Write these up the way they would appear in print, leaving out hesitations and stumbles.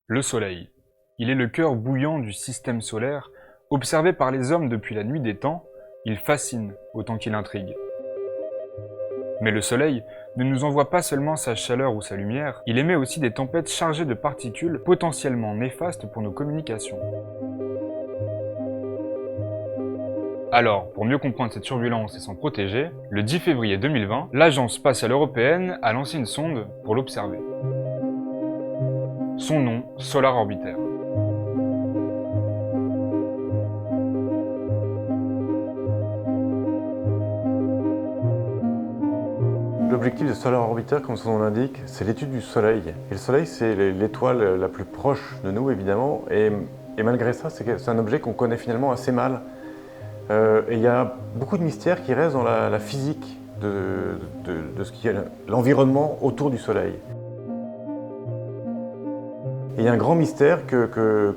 Le Soleil. Il est le cœur bouillant du système solaire. Observé par les hommes depuis la nuit des temps, il fascine autant qu'il intrigue. Mais le Soleil ne nous envoie pas seulement sa chaleur ou sa lumière, il émet aussi des tempêtes chargées de particules potentiellement néfastes pour nos communications. Alors, pour mieux comprendre cette turbulence et s'en protéger, le 10 février 2020, l'Agence spatiale européenne a lancé une sonde pour l'observer. Son nom, Solar Orbiter. L'objectif de Solar Orbiter, comme son nom l'indique, c'est l'étude du Soleil. Et le Soleil, c'est l'étoile la plus proche de nous, évidemment. Et malgré ça, c'est un objet qu'on connaît finalement assez mal. Et il y a beaucoup de mystères qui restent dans la physique de ce qui est l'environnement autour du Soleil. Et il y a un grand mystère que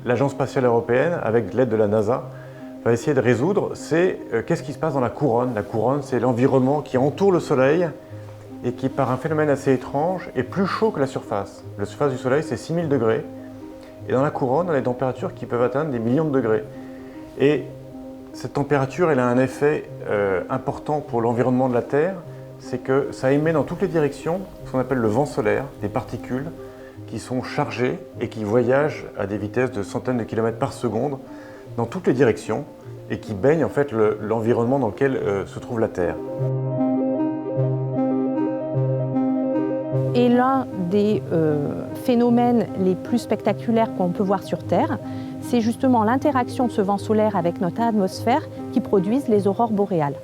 l'Agence spatiale européenne, avec l'aide de la NASA, va essayer de résoudre, c'est qu'est-ce qui se passe dans la couronne. La couronne, c'est l'environnement qui entoure le Soleil et qui, par un phénomène assez étrange, est plus chaud que la surface. La surface du Soleil, c'est 6000 degrés. Et dans la couronne, on a des températures qui peuvent atteindre des millions de degrés. Et cette température, elle a un effet important pour l'environnement de la Terre, c'est que ça émet dans toutes les directions ce qu'on appelle le vent solaire, des particules qui sont chargées et qui voyagent à des vitesses de centaines de kilomètres par seconde dans toutes les directions et qui baignent en fait l'environnement dans lequel se trouve la Terre. Et l'un des phénomènes les plus spectaculaires qu'on peut voir sur Terre, c'est justement l'interaction de ce vent solaire avec notre atmosphère qui produisent les aurores boréales.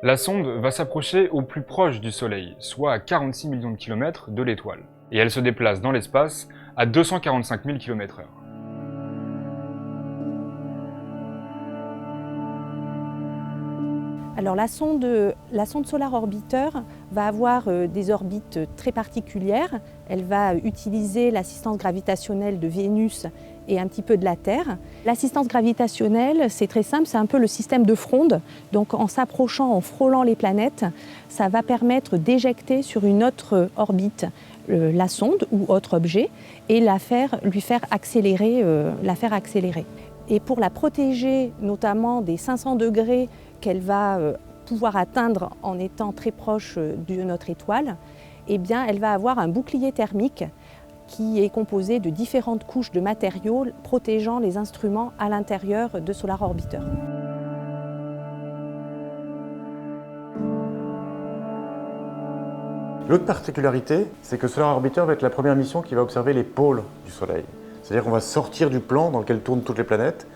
La sonde va s'approcher au plus proche du Soleil, soit à 46 millions de kilomètres de l'étoile. Et elle se déplace dans l'espace à 245 000 km/h. Alors la sonde Solar Orbiter va avoir des orbites très particulières. Elle va utiliser l'assistance gravitationnelle de Vénus et un petit peu de la Terre. L'assistance gravitationnelle, c'est très simple, c'est un peu le système de fronde. Donc en s'approchant, en frôlant les planètes, ça va permettre d'éjecter sur une autre orbite la sonde ou autre objet et la faire accélérer. Et pour la protéger notamment des 500 degrés qu'elle va pouvoir atteindre en étant très proche de notre étoile, eh bien, elle va avoir un bouclier thermique qui est composé de différentes couches de matériaux protégeant les instruments à l'intérieur de Solar Orbiter. L'autre particularité, c'est que Solar Orbiter va être la première mission qui va observer les pôles du Soleil. C'est-à-dire qu'on va sortir du plan dans lequel tournent toutes les planètes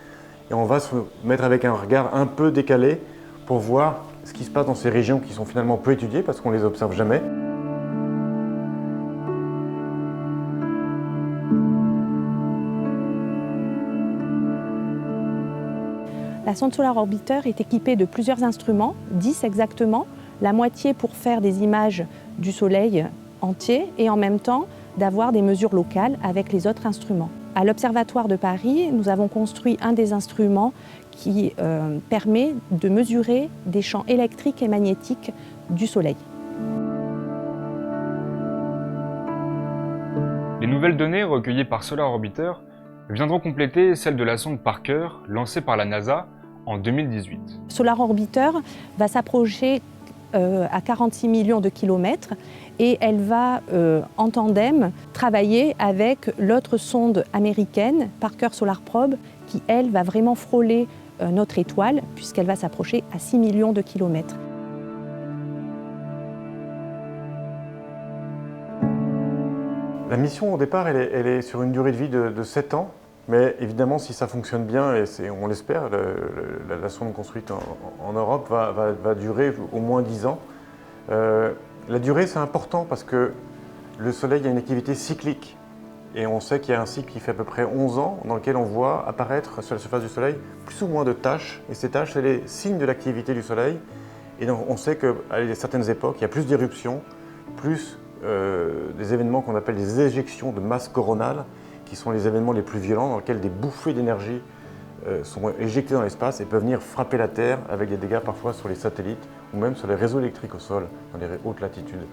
et on va se mettre avec un regard un peu décalé pour voir ce qui se passe dans ces régions qui sont finalement peu étudiées parce qu'on ne les observe jamais. La sonde Solar Orbiter est équipée de plusieurs instruments, 10 exactement, la moitié pour faire des images du Soleil entier et en même temps d'avoir des mesures locales avec les autres instruments. À l'Observatoire de Paris, nous avons construit un des instruments qui permet de mesurer des champs électriques et magnétiques du Soleil. Les nouvelles données recueillies par Solar Orbiter viendront compléter celles de la sonde Parker lancée par la NASA en 2018. Solar Orbiter va s'approcher à 46 millions de kilomètres et elle va en tandem travailler avec l'autre sonde américaine, Parker Solar Probe, qui elle va vraiment frôler notre étoile puisqu'elle va s'approcher à 6 millions de kilomètres. La mission au départ, elle est sur une durée de vie de 7 ans. Mais évidemment, si ça fonctionne bien, et on l'espère, la sonde construite en Europe va durer au moins 10 ans. La durée, c'est important parce que le Soleil a une activité cyclique. Et on sait qu'il y a un cycle qui fait à peu près 11 ans dans lequel on voit apparaître sur la surface du Soleil plus ou moins de taches. Et ces taches, c'est les signes de l'activité du Soleil. Et donc, on sait qu'à certaines époques, il y a plus d'éruptions, plus des événements qu'on appelle des éjections de masse coronale, qui sont les événements les plus violents dans lesquels des bouffées d'énergie sont éjectées dans l'espace et peuvent venir frapper la Terre avec des dégâts parfois sur les satellites ou même sur les réseaux électriques au sol dans les hautes latitudes.